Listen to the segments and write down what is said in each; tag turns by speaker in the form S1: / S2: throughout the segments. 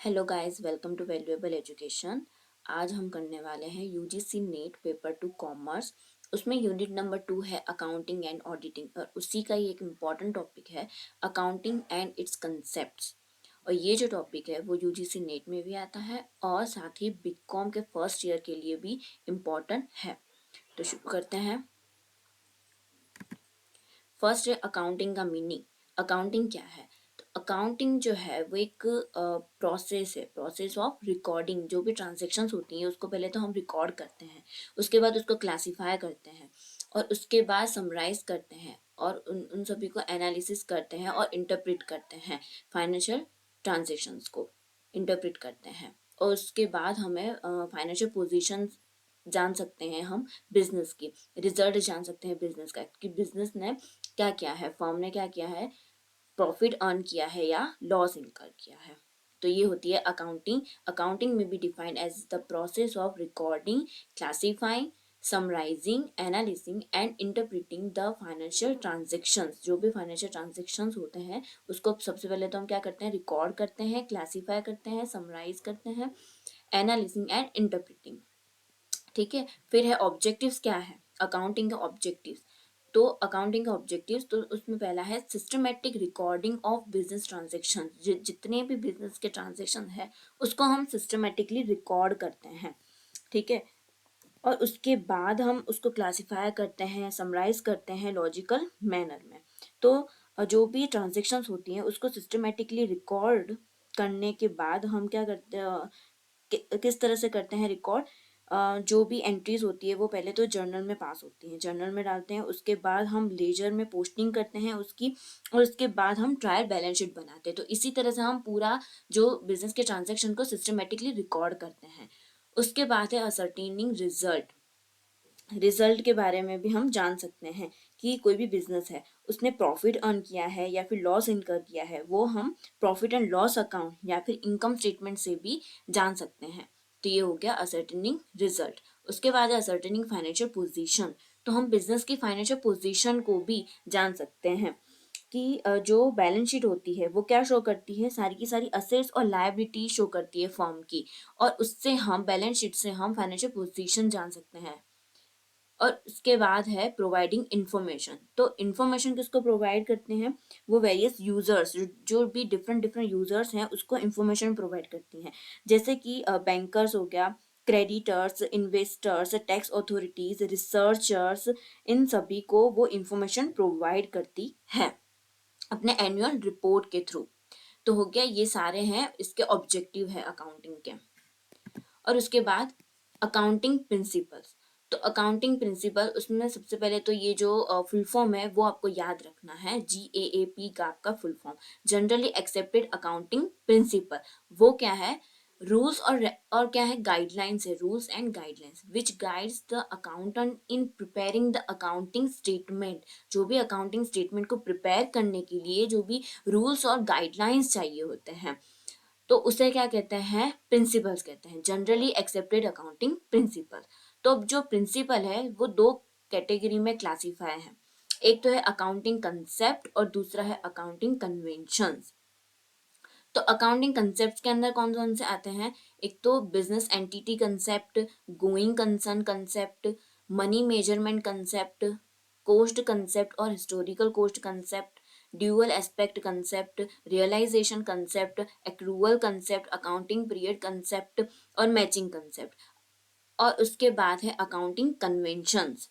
S1: Hello guys, welcome to valuable education. आज हम करने वाले हैं यूजीसी नेट पेपर 2 कॉमर्स। उसमें यूनिट नंबर 2 है अकाउंटिंग एंड ऑडिटिंग और उसी का ही एक इम्पॉर्टेंट टॉपिक है अकाउंटिंग एंड इट्स कंसेप्ट्स। और ये जो टॉपिक है वो यूजीसी नेट में भी आता है और साथ ही बीकॉम के फर्स्ट ईयर के लिए भी इम्पॉर्टेंट है। तो शुरू करते हैं। फर्स्ट है अकाउंटिंग का मीनिंग। अकाउंटिंग क्या है? तो अकाउंटिंग जो है वो एक प्रोसेस है, प्रोसेस ऑफ रिकॉर्डिंग। जो भी ट्रांजेक्शन्स होती हैं उसको पहले तो हम रिकॉर्ड करते हैं, उसके बाद उसको क्लासीफाई करते हैं और उसके बाद समराइज करते हैं और उन सभी को एनालिसिस करते हैं और इंटरप्रेट करते हैं। फाइनेंशियल ट्रांजेक्शन्स को इंटरप्रेट करते हैं और उसके बाद हमें फाइनेंशियल पोजीशन जान सकते हैं, हम बिजनेस की रिजल्ट जान सकते हैं बिजनेस का कि बिजनेस ने क्या किया है, फर्म ने क्या किया है, प्रॉफिट अर्न किया है या लॉस इनकर किया है। तो ये होती है अकाउंटिंग। अकाउंटिंग में be defined as the process of recording, classifying, summarising, analysing and interpreting the financial transactions. जो भी फाइनेंशियल ट्रांजेक्शन्स होते हैं उसको सबसे पहले तो हम क्या करते हैं, रिकॉर्ड करते हैं, क्लासीफाई करते हैं, समराइज करते हैं, एनालिसिंग एंड इंटरप्रिटिंग। ठीक है। फिर है ऑब्जेक्टिव्स। क्या है अकाउंटिंग का ऑब्जेक्टिव्स? तो अकाउंटिंग का ऑब्जेक्टिव्स तो उसमें पहला है systematic recording of business transaction. जितने भी बिजनेस के ट्रांजेक्शन है उसको हम सिस्टमेटिकली रिकॉर्ड करते हैं। ठीक है। और उसके बाद हम उसको क्लासिफाई करते हैं, समराइज करते हैं लॉजिकल मैनर में। तो जो भी ट्रांजेक्शन्स होती हैं उसको सिस्टमेटिकली रिकॉर्ड करने के बाद हम क्या करते हैं, किस तरह से करते हैं रिकॉर्ड? जो भी एंट्रीज होती है वो पहले तो जर्नल में पास होती हैं, जर्नल में डालते हैं, उसके बाद हम लेजर में पोस्टिंग करते हैं उसकी, और उसके बाद हम ट्रायल बैलेंस शीट बनाते हैं। तो इसी तरह से हम पूरा जो बिजनेस के ट्रांजेक्शन को सिस्टमेटिकली रिकॉर्ड करते हैं। उसके बाद है असर्टेनिंग रिजल्ट। रिजल्ट के बारे में भी हम जान सकते हैं कि कोई भी बिजनेस है उसने प्रॉफिट अर्न किया है या फिर लॉस इनकर किया है, वो हम प्रॉफिट एंड लॉस अकाउंट या फिर इनकम स्टेटमेंट से भी जान सकते हैं। तो ये हो गया असर्टेनिंग रिजल्ट। उसके बाद है असर्टेनिंग फाइनेंशियल पोजीशन। तो हम बिजनेस की फाइनेंशियल पोजीशन को भी जान सकते हैं कि जो बैलेंस शीट होती है वो क्या शो करती है, सारी की सारी असेट्स और लायबिलिटी शो करती है फर्म की, और उससे हम बैलेंस शीट से हम फाइनेंशियल पोजीशन जान सकते हैं। और उसके बाद है प्रोवाइडिंग इंफॉर्मेशन। तो इंफॉर्मेशन किसको प्रोवाइड करते हैं? वो वेरियस यूजर्स, जो भी डिफरेंट डिफरेंट यूजर्स हैं उसको इंफॉर्मेशन प्रोवाइड करती हैं। जैसे कि बैंकर्स हो गया, creditors, investors, tax authorities, researchers, इन सभी को वो इंफॉर्मेशन प्रोवाइड करती है अपने एनुअल रिपोर्ट के थ्रू। तो हो गया, ये सारे हैं इसके ऑब्जेक्टिव है अकाउंटिंग के। और उसके बाद अकाउंटिंग प्रिंसिपल्स। तो अकाउंटिंग प्रिंसिपल, उसमें सबसे पहले तो ये जो फुल फॉर्म है वो आपको याद रखना है। GAAP GAAP का full form generally accepted accounting principle. वो क्या है? रूल्स और क्या है, गाइडलाइंस है, rules and guidelines which guides the accountant in preparing the accounting statement. जो भी अकाउंटिंग स्टेटमेंट को प्रिपेयर करने के लिए जो भी रूल्स और गाइडलाइंस चाहिए होते हैं तो उसे क्या कहते हैं? प्रिंसिपल्स कहते हैं, जनरली एक्सेप्टेड अकाउंटिंग प्रिंसिपल। तो अब जो प्रिंसिपल है वो दो कैटेगरी में क्लासीफाई है। एक तो है अकाउंटिंग कंसेप्ट और दूसरा है अकाउंटिंग कन्वेंशंस। तो अकाउंटिंग कंसेप्ट के अंदर कौन कौन से आते हैं? एक तो business entity concept, going concern concept, money measurement concept, cost concept और historical cost concept, dual aspect concept, realisation concept, accrual concept, accounting period concept और मैचिंग कंसेप्ट। और उसके बाद है अकाउंटिंग कन्वेंशंस।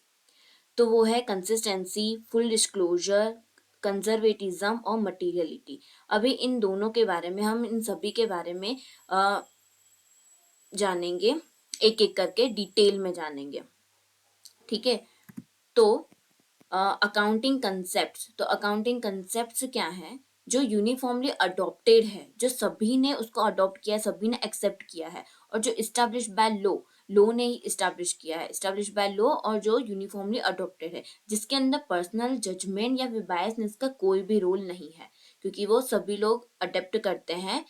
S1: तो वो है कंसिस्टेंसी, फुल डिस्क्लोजर, कंजर्वेटिज्म और मटीरियलिटी। अभी इन दोनों के बारे में, हम इन सभी के बारे में जानेंगे, एक एक करके डिटेल में जानेंगे। ठीक है। तो अकाउंटिंग कंसेप्ट्स, तो अकाउंटिंग कंसेप्ट्स क्या है? जो यूनिफॉर्मली अडॉप्टेड है, जो सभी ने उसको अडॉप्ट किया है, सभी ने एक्सेप्ट किया है, और जो इस्टेब्लिश बाय लॉ, लॉ ने ही इस्टेब्लिश किया है, इस्टेब्लिश बाय लॉ, और जो यूनिफॉर्मली अडॉप्टेड है, जिसके अंदर पर्सनल जजमेंट या बायसनेस का कोई भी रोल नहीं है, क्योंकि वो सभी लोग अडेप्ट करते हैं,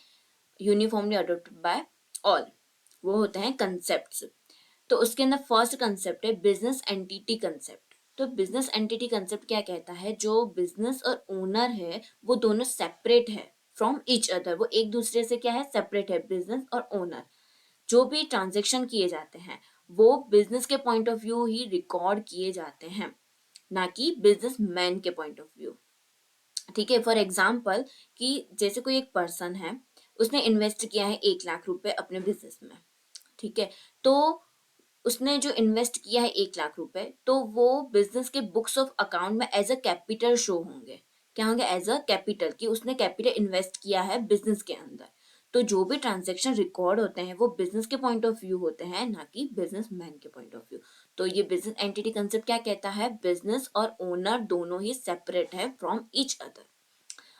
S1: यूनिफॉर्मली अडॉप्टेड बाय ऑल, वो होते हैं कंसेप्ट्स। तो उसके अंदर फर्स्ट कंसेप्ट है बिजनेस एंटिटी कंसेप्ट। तो बिजनेस एंटिटी कंसेप्ट क्या कहता है? जो बिजनेस और ओनर है वो दोनों सेपरेट है, फ्रॉम ईच अदर, वो एक दूसरे से क्या है, सेपरेट है, बिजनेस और ओनर। जो भी ट्रांजेक्शन किए जाते हैं वो बिजनेस के point of view he record किए जाते हैं, ना कि बिजनेस मैन के पॉइंट ऑफ व्यू। ठीक है, फॉर एग्जाम्पल कि जैसे कोई एक पर्सन है, उसने इन्वेस्ट किया है 1 लाख रुपए अपने बिजनेस में। ठीक है, तो उसने जो इन्वेस्ट किया है 1 लाख रुपए, तो वो बिजनेस के बुक्स ऑफ अकाउंट में एज अ कैपिटल शो होंगे। क्या होंगे, एज अ कैपिटल, कि उसने कैपिटल इन्वेस्ट किया है बिजनेस के अंदर। तो जो भी ट्रांजेक्शन रिकॉर्ड होते हैं वो बिजनेस के पॉइंट ऑफ व्यू होते हैं, ना कि बिजनेस मैन के पॉइंट ऑफ व्यू। तो ये बिजनेस एंटिटी कंसेप्ट क्या कहता है, बिजनेस और ओनर दोनों ही सेपरेट है फ्रॉम ईच अदर।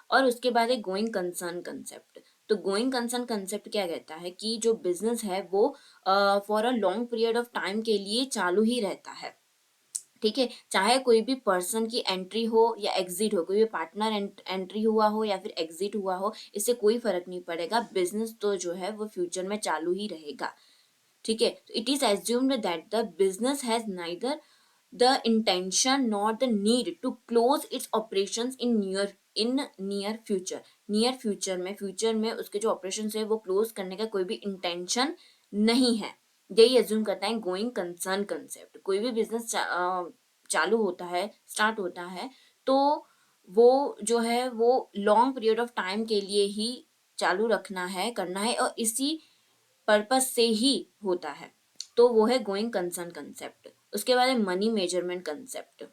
S1: और उसके बाद है गोइंग कंसर्न कंसेप्ट। तो गोइंग कंसर्न कंसेप्ट क्या कहता है कि जो बिजनेस है वो for a long period of time के लिए चालू ही रहता है। ठीक है, चाहे कोई भी पर्सन की एंट्री हो या एग्जिट हो, कोई भी पार्टनर एंट्री हुआ हो या फिर एग्जिट हुआ हो, इससे कोई फर्क नहीं पड़ेगा, बिजनेस तो जो है वो फ्यूचर में चालू ही रहेगा। ठीक है, तो it is assumed that the business has neither the intention nor the need to close its operations in near future। Near future में, फ्यूचर में उसके जो ऑपरेशन है वो क्लोज करने का कोई भी इंटेंशन नहीं है। यही एज्यूम करता है गोइंग कंसर्न कंसेप्ट। कोई भी बिजनेस चालू होता है, स्टार्ट होता है, तो वो जो है वो लॉन्ग पीरियड ऑफ टाइम के लिए ही चालू रखना है, करना है, और इसी पर्पस से ही होता है। तो वो है गोइंग कंसर्न कंसेप्ट। उसके बाद है money measurement concept.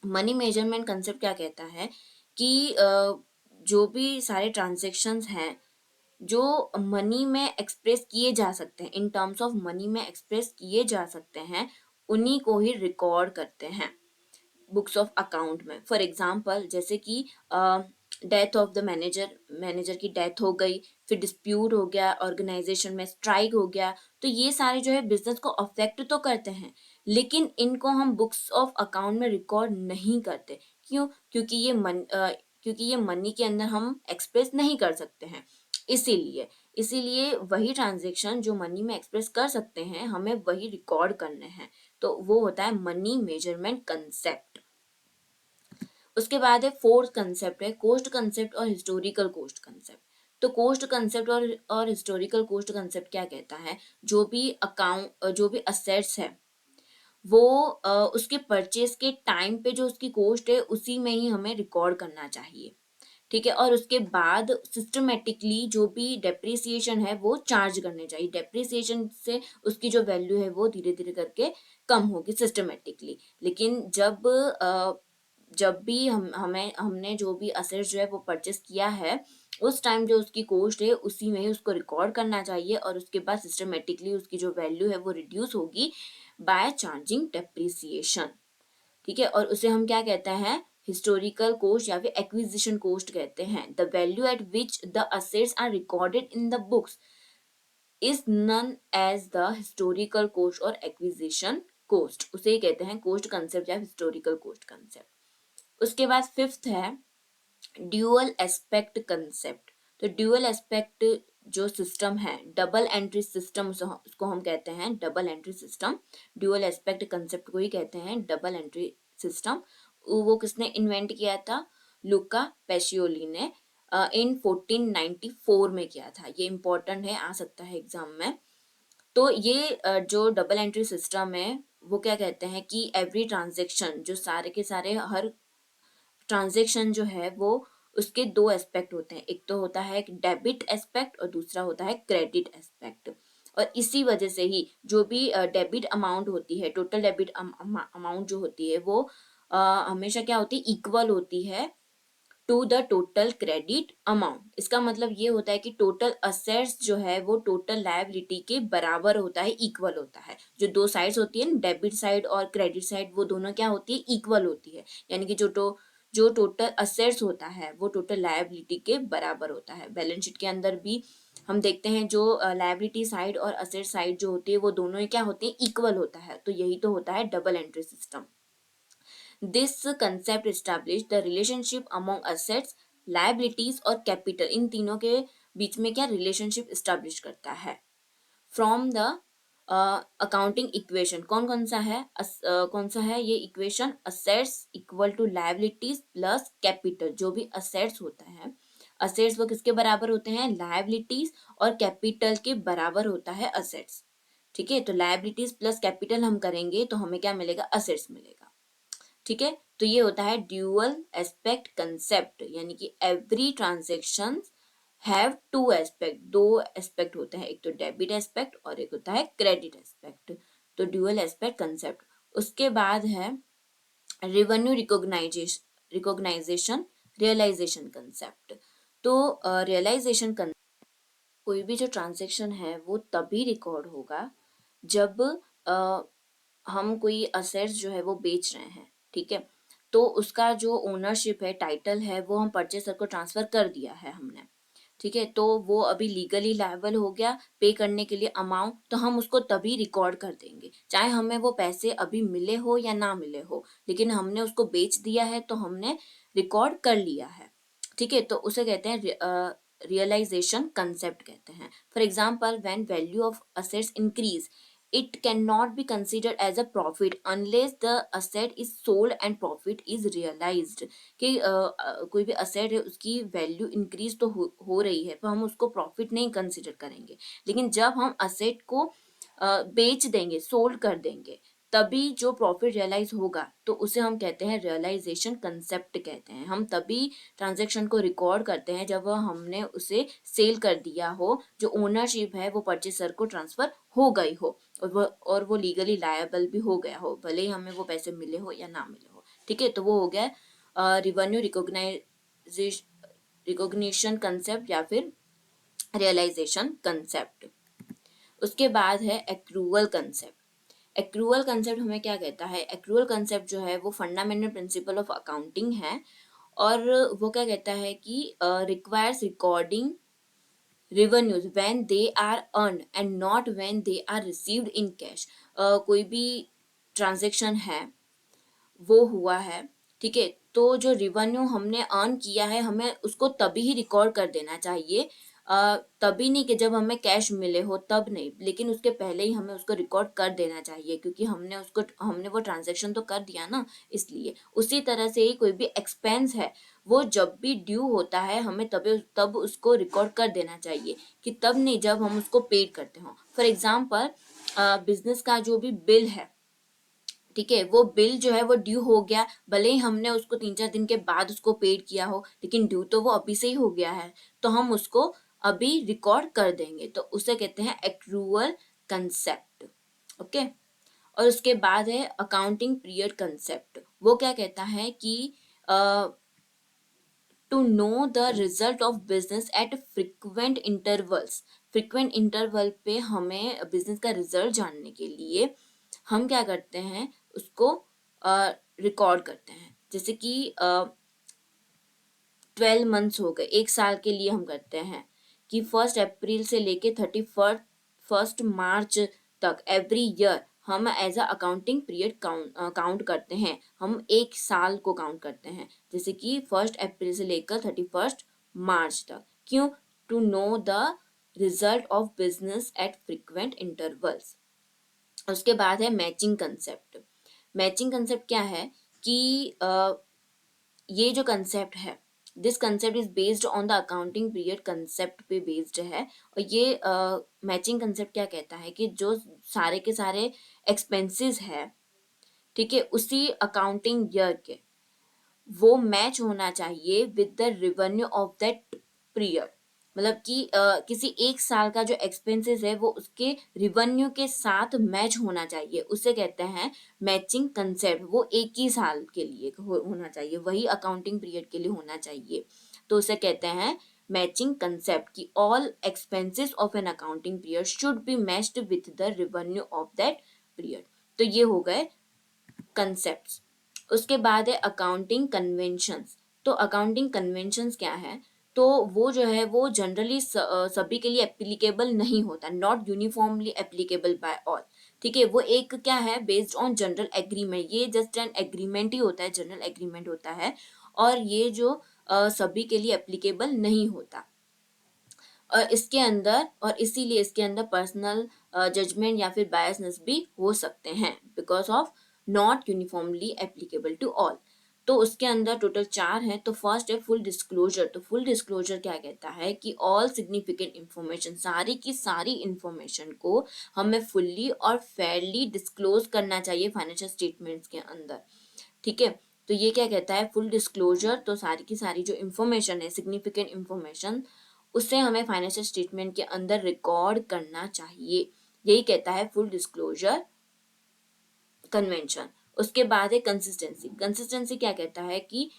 S1: Money measurement concept क्या कहता है कि जो भी सारे ट्रांजेक्शन्स हैं जो मनी में एक्सप्रेस किए जा सकते हैं, इन टर्म्स ऑफ मनी में एक्सप्रेस किए जा सकते हैं, उन्हीं को ही रिकॉर्ड करते हैं बुक्स ऑफ अकाउंट में। फॉर एग्जाम्पल, जैसे कि death of the manager, manager की डेथ हो गई, फिर डिस्प्यूट हो गया, ऑर्गेनाइजेशन में स्ट्राइक हो गया, तो ये सारे जो है बिजनेस को अफेक्ट तो करते हैं, लेकिन इनको हम बुक्स ऑफ अकाउंट में रिकॉर्ड नहीं करते। क्यों? क्योंकि ये मनी के अंदर हम एक्सप्रेस नहीं कर सकते हैं। इसीलिए वही ट्रांजेक्शन जो मनी में एक्सप्रेस कर सकते हैं हमें वही रिकॉर्ड करने हैं। तो वो होता है मनी मेजरमेंट कंसेप्ट। उसके बाद है फोर्थ कंसेप्ट है कोस्ट कंसेप्ट और हिस्टोरिकल कोस्ट कंसेप्ट। तो कोस्ट कंसेप्ट और हिस्टोरिकल कोस्ट कंसेप्ट क्या कहता है, जो भी असेट्स है वो उसके परचेज के टाइम पे जो उसकी कोस्ट है उसी में ही हमें रिकॉर्ड करना चाहिए। ठीक है, और उसके बाद सिस्टमेटिकली जो भी डेप्रिसिएशन है वो चार्ज करने चाहिए। डेप्रिसिएशन से उसकी जो वैल्यू है वो धीरे धीरे करके कम होगी सिस्टमेटिकली। लेकिन जब भी हमने जो भी असेट्स जो है वो परचेस किया है, उस टाइम जो उसकी कॉस्ट है उसी में ही उसको रिकॉर्ड करना चाहिए, और उसके बाद सिस्टमेटिकली उसकी जो वैल्यू है वो रिड्यूस होगी बाय चार्जिंग डेप्रिसिएशन। ठीक है, और उसे हम क्या कहते हैं, हिस्टोरिकल कोस्ट या फिर एक्विजिशन कोस्ट कहते हैं। The value at which the assets are recorded in the books is known as the historical cost और एक्विजिशन कोस्ट, उसे ही कहते हैं कोस्ट कंसेप्ट या हिस्टोरिकल कोस्ट कंसेप्ट। उसके बाद फिफ्थ है ड्यूअल एस्पेक्ट कंसेप्ट। तो ड्यूअल एस्पेक्ट जो सिस्टम है, डबल एंट्री सिस्टम उसको हम कहते हैं double entry system. Dual aspect concept को ही कहते हैं डबल एंट्री सिस्टम। वो किसने इन्वेंट किया था, लुका पेशियोली ने इन 1494 में किया था। ये इंपॉर्टेंट है, आ सकता है एग्जाम में। तो ये जो डबल एंट्री सिस्टम है वो क्या कहते हैं कि एवरी ट्रांजेक्शन, जो सारे के सारे हर ट्रांजेक्शन जो है वो उसके दो एस्पेक्ट होते हैं, एक तो होता है डेबिट एस्पेक्ट और दूसरा होता है क्रेडिट एस्पेक्ट। और इसी वजह से ही जो भी डेबिट अमाउंट होती है, टोटल डेबिट अमाउंट जो होती है वो हमेशा क्या होती है, इक्वल होती है to the total credit amount. इसका मतलब ये होता है कि टोटल असेट्स जो है वो टोटल लायबिलिटी के बराबर होता है, इक्वल होता है। जो दो साइड्स होती है, डेबिट साइड और क्रेडिट साइड, वो दोनों क्या होती है, इक्वल होती है। यानी कि जो टोटल असेट्स होता है वो टोटल लायबिलिटी के बराबर होता है। बैलेंस शीट के अंदर भी हम देखते हैं जो लायबिलिटी साइड और असेट साइड जो होती है वो दोनों ही क्या होती है, इक्वल होता है। तो यही तो होता है double entry system. This concept establish the relationship among assets, liabilities और कैपिटल, इन तीनों के बीच में क्या रिलेशनशिप एस्टैब्लिश करता है फ्रॉम द अकाउंटिंग इक्वेशन। कौन सा है ये equation, assets equal to liabilities plus capital. जो भी असेट्स होता है, असेट्स वो किसके बराबर होते हैं, लायबिलिटीज, और कैपिटल के बराबर होता है असेट्स। ठीक है, तो लायबिलिटीज प्लस कैपिटल हम करेंगे तो हमें क्या मिलेगा, असेट्स मिलेगा। ठीक है, तो ये होता है ड्यूअल एस्पेक्ट कंसेप्ट, यानी कि every transaction have to aspect, दो एस्पेक्ट होते हैं, एक तो डेबिट एस्पेक्ट और एक होता है क्रेडिट एस्पेक्ट, तो ड्यूअल एस्पेक्ट कंसेप्ट। उसके बाद है रेवेन्यू रिकॉग्नाइजेशन रियलाइजेशन कंसेप्ट। तो रियलाइजेशन, कोई भी जो ट्रांजेक्शन है वो तभी रिकॉर्ड होगा जब अ, हम कोई असेट्स जो है वो बेच रहे हैं। ठीक है, तो उसका जो ओनरशिप है, टाइटल है, वो हम परचेसर को ट्रांसफर कर दिया है हमने। ठीक है, तो वो अभी लीगली लायबल हो गया पे करने के लिए अमाउंट, तो हम उसको तभी रिकॉर्ड कर देंगे, चाहे हमें वो पैसे अभी मिले हो या ना मिले हो, लेकिन हमने उसको बेच दिया है तो हमने रिकॉर्ड कर लिया है। ठीक है, तो उसे कहते हैं रियलाइजेशन कंसेप्ट कहते हैं। For example, when value of assets increase, it cannot be considered as a profit unless the asset is sold and profit is realized। कि कोई भी asset है उसकी वैल्यू इंक्रीज तो हो रही है, पर हम उसको प्रॉफिट नहीं कंसिडर करेंगे, लेकिन जब हम asset को बेच देंगे, सोल्ड कर देंगे, तभी जो प्रॉफिट रियलाइज होगा, तो उसे हम कहते हैं रियलाइजेशन कंसेप्ट कहते हैं। हम तभी ट्रांजेक्शन को रिकॉर्ड करते हैं जब हमने उसे सेल कर दिया हो, जो ओनरशिप है वो परचेसर को ट्रांसफर हो गई हो, और वो लीगली लायबल भी हो गया हो, भले ही हमें वो पैसे मिले हो या ना मिले हो। ठीक है, तो वो हो गया रिवेन्यू रिकॉग्निशन कंसेप्ट या फिर रियलाइजेशन कंसेप्ट। उसके बाद है एक्रूअल कंसेप्ट। एक्रूअल कंसेप्ट हमें क्या कहता है, एक्रूअल कंसेप्ट जो है वो फंडामेंटल प्रिंसिपल ऑफ अकाउंटिंग है, और वो क्या कहता है कि requires recording revenues when they are earned and not when they are received in cash। कोई भी ट्रांजेक्शन है वो हुआ है, ठीक है, तो जो रिवेन्यू हमने अर्न किया है हमें उसको तभी ही रिकॉर्ड कर देना चाहिए, तभी नहीं कि जब हमें कैश मिले हो तब नहीं, लेकिन उसके पहले ही हमें उसको रिकॉर्ड कर देना चाहिए, क्योंकि हमने वो ट्रांजेक्शन तो कर दिया ना, इसलिए। उसी तरह से ही कोई भी एक्सपेंस है वो जब भी ड्यू होता है हमें तब उसको रिकॉर्ड कर देना चाहिए, कि तब नहीं जब हम उसको पेड करते हो। फॉर एग्जाम्पल, बिजनेस का जो भी बिल है, ठीक है, वो बिल जो है वो ड्यू हो गया, भले ही हमने उसको 3-4 दिन के बाद उसको पेड किया हो, लेकिन ड्यू तो वो अभी से ही हो गया है, तो हम उसको अभी रिकॉर्ड कर देंगे, तो उसे कहते हैं एक्रूअल कंसेप्ट। ओके, और उसके बाद है अकाउंटिंग पीरियड कंसेप्ट। वो क्या कहता है कि to know the result of business at frequent intervals. Frequent interval पे हमें बिजनेस का रिजल्ट जानने के लिए हम क्या करते हैं, उसको रिकॉर्ड करते हैं। जैसे कि 12 मंथ्स हो गए, 1 साल के लिए हम करते हैं कि 1 अप्रैल से लेके 31 मार्च तक एवरी ईयर हम as a accounting period count करते हैं, हम 1 साल को काउंट करते हैं, जैसे कि 1 अप्रैल से लेकर 31 मार्च तक। क्यों? To know the result of business at frequent intervals. उसके बाद है मैचिंग कंसेप्ट। मैचिंग कंसेप्ट क्या है कि ये जो कंसेप्ट है, this concept is based on the accounting period concept पे बेस्ड है, और ये मैचिंग कंसेप्ट क्या कहता है कि जो सारे के सारे एक्सपेंसेस है, ठीक है, उसी अकाउंटिंग ईयर के वो मैच होना चाहिए with the revenue of that period. मतलब कि किसी 1 साल का जो एक्सपेंसेस है वो उसके रिवेन्यू के साथ मैच होना चाहिए, उसे कहते हैं मैचिंग कंसेप्ट। वो 1 ही साल के लिए होना चाहिए, वही अकाउंटिंग पीरियड के लिए होना चाहिए, तो उसे कहते हैं मैचिंग कंसेप्ट, कि all expenses of an accounting period should be matched with the revenue of that period. तो ये हो गए कंसेप्ट्स। उसके बाद है अकाउंटिंग कन्वेंशंस। तो अकाउंटिंग कन्वेंशंस क्या है, तो वो जो है वो जनरली सभी के लिए एप्लीकेबल नहीं होता, not uniformly applicable by all. ठीक है, वो एक क्या है, बेस्ड ऑन जनरल एग्रीमेंट, ये जस्ट एन एग्रीमेंट ही होता है, जनरल एग्रीमेंट होता है, और ये जो सभी के लिए एप्लीकेबल नहीं होता, और इसके अंदर, और इसीलिए इसके अंदर पर्सनल जजमेंट या फिर बायसनेस भी हो सकते हैं, because of not uniformly applicable to all. तो उसके अंदर टोटल 4 हैं। तो फर्स्ट है फुल डिस्क्लोजर। तो फुल डिस्क्लोजर क्या कहता है कि ऑल सिग्निफिकेंट इंफॉर्मेशन, सारी की सारी इंफॉर्मेशन को हमें फुल्ली और फेयरली डिस्क्लोज करना चाहिए फाइनेंशियल स्टेटमेंट्स के अंदर। ठीक है, तो ये क्या कहता है फुल डिस्क्लोजर। तो सारी की सारी जो इंफॉर्मेशन है, सिग्निफिकेंट इंफॉर्मेशन, उसे हमें फाइनेंशियल स्टेटमेंट के अंदर रिकॉर्ड करना चाहिए। यही कहता है फुल डिस्क्लोजर कन्वेंशन। उसके बाद है कंसिस्टेंसी। कंसिस्टेंसी क्या कहता है कि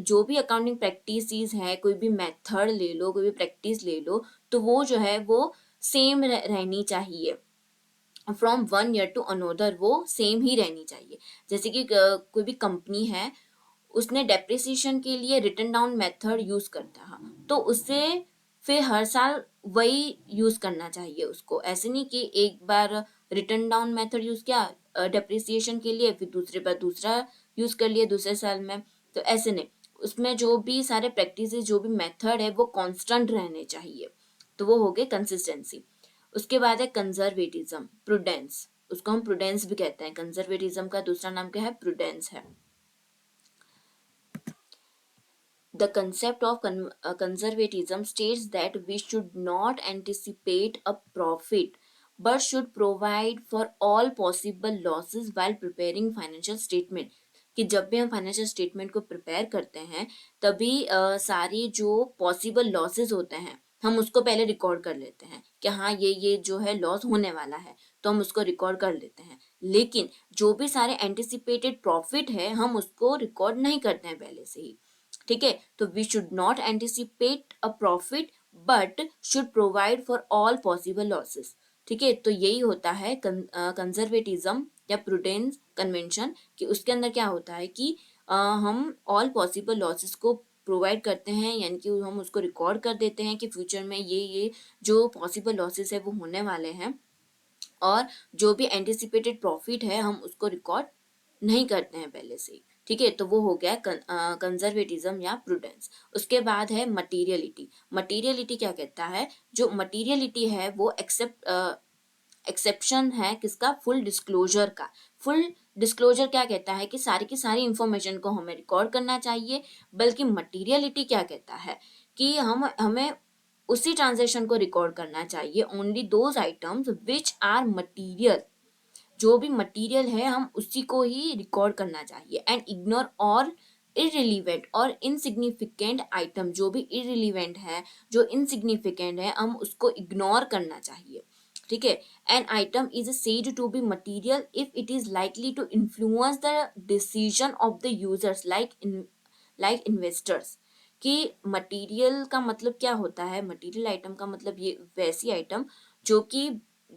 S1: जो भी अकाउंटिंग प्रैक्टिसेस है, कोई भी मेथड ले लो, कोई भी प्रैक्टिस ले लो, तो वो जो है वो सेम रहनी चाहिए। From one year to another वो सेम ही रहनी चाहिए। जैसे कि कोई भी कंपनी है, उसने डेप्रिसिएशन के लिए रिटन डाउन मेथड यूज करता है, तो उससे फिर हर साल वही यूज करना चाहिए उसको। ऐसे नहीं कि एक बार रिटन डाउन मेथड यूज किया डेप्रिसिएशन के लिए, फिर दूसरे बार दूसरा यूज कर लिया दूसरे साल में, तो ऐसे नहीं। उसमें जो भी सारे प्रैक्टिस, जो भी मेथड है, वो कांस्टेंट रहने चाहिए। तो वो हो गए कंसिस्टेंसी। उसके बाद है कंजर्वेटिज्म, प्रूडेंस। उसको हम प्रूडेंस भी कहते हैं। कंजर्वेटिज्म का दूसरा नाम क्या है? प्रूडेंस है। The concept of conservatism states that we should not anticipate a profit but should provide for all possible losses while preparing financial statement। कि जब भी हम फाइनेंशियल स्टेटमेंट को प्रिपेयर करते हैं, तभी सारी जो पॉसिबल लॉसेस होते हैं हम उसको पहले रिकॉर्ड कर लेते हैं कि हाँ ये जो है लॉस होने वाला है, तो हम उसको रिकॉर्ड कर लेते हैं। लेकिन जो भी सारे एंटिसिपेटेड प्रॉफिट है, हम उसको रिकॉर्ड नहीं करते हैं पहले से ही। ठीक है, तो we should not anticipate a profit but should provide for all possible losses. ठीक है, तो यही होता है कंजर्वेटिज्म या प्रूडेंस कन्वेंशन। कि उसके अंदर क्या होता है कि हम ऑल पॉसिबल लॉसेस को प्रोवाइड करते हैं, यानी कि हम उसको रिकॉर्ड कर देते हैं कि फ्यूचर में ये जो पॉसिबल लॉसेस है वो होने वाले हैं, और जो भी एंटिसिपेटेड प्रॉफिट है हम उसको रिकॉर्ड नहीं करते हैं पहले से ही। ठीक है, तो वो हो गया कंजर्वेटिज्म या प्रूडेंस। उसके बाद है मटीरियलिटी। मटीरियलिटी क्या कहता है? जो मटीरियलिटी है वो एक्सेप्शन है किसका? फुल डिस्क्लोजर का। फुल डिस्क्लोजर क्या कहता है कि सारी की सारी इंफॉर्मेशन को हमें रिकॉर्ड करना चाहिए। बल्कि मटीरियलिटी क्या कहता है कि हमें उसी ट्रांजेक्शन को रिकॉर्ड करना चाहिए, only those items which are material. जो भी मटेरियल है हम उसी को ही रिकॉर्ड करना चाहिए। एंड इग्नोर और इररिलीवेंट और इनसिग्निफिकेंट आइटम, जो भी इररिलीवेंट है, जो इनसिग्निफिकेंट है, हम उसको इग्नोर करना चाहिए। ठीक है, an item is said to be material if it is likely to influence the decision of the users like investors. कि मटेरियल का मतलब क्या होता है? मटेरियल आइटम का मतलब ये वैसी आइटम जो कि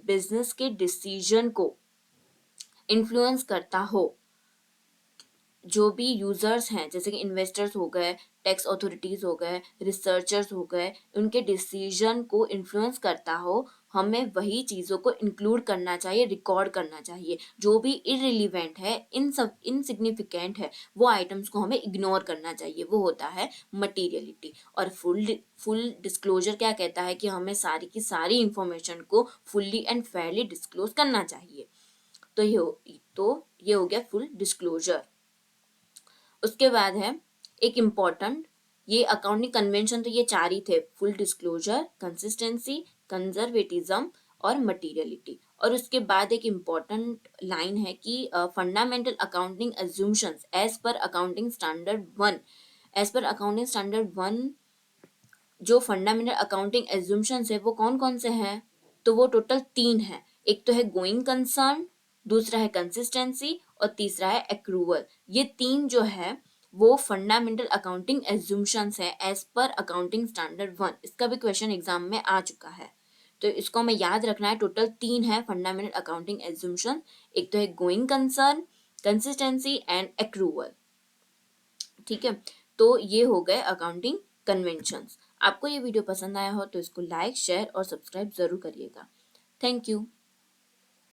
S1: बिजनेस के डिसीजन को इन्फ्लुएंस करता हो। जो भी यूजर्स हैं, जैसे कि इन्वेस्टर्स हो गए, टैक्स अथॉरिटीज हो गए, रिसर्चर्स हो गए, उनके डिसीजन को इन्फ्लुएंस करता हो, हमें वही चीज़ों को इंक्लूड करना चाहिए, रिकॉर्ड करना चाहिए। जो भी इररिलीवेंट है, इनसिग्निफिकेंट है, वो आइटम्स को हमें इग्नोर करना चाहिए। वो होता है मटीरियलिटी। और फुल डिस्क्लोजर क्या कहता है कि हमें सारी की सारी इंफॉर्मेशन को फुल्ली एंड फेयरली डिस्क्लोज करना चाहिए। तो ये हो गया फुल डिस्क्लोजर। उसके बाद है एक इम्पॉर्टेंट, ये अकाउंटिंग कन्वेंशन तो ये 4 ही थे: फुल डिस्क्लोजर, कंसिस्टेंसी, कंजर्वेटिज्म और मटीरियलिटी। और उसके बाद एक इम्पॉर्टेंट लाइन है कि fundamental accounting assumptions as per accounting standard 1। As per accounting standard 1 जो फंडामेंटल अकाउंटिंग एज्यूम्शंस है वो कौन कौन से हैं? तो वो टोटल 3 है। एक तो है गोइंग कंसर्न, दूसरा है कंसिस्टेंसी और तीसरा है एक्रूवल। ये 3 जो है वो फंडामेंटल अकाउंटिंग एज्यूम्शंस है एज पर अकाउंटिंग स्टैंडर्ड 1। इसका भी क्वेश्चन एग्जाम में आ चुका है, तो इसको हमें याद रखना है। टोटल 3 है फंडामेंटल अकाउंटिंग एज्यूम्शन। एक तो है going concern, consistency and accrual. ठीक है, तो ये हो गए अकाउंटिंग कन्वेंशंस। आपको ये वीडियो पसंद आया हो तो इसको लाइक, शेयर और सब्सक्राइब जरूर करिएगा। Thank you.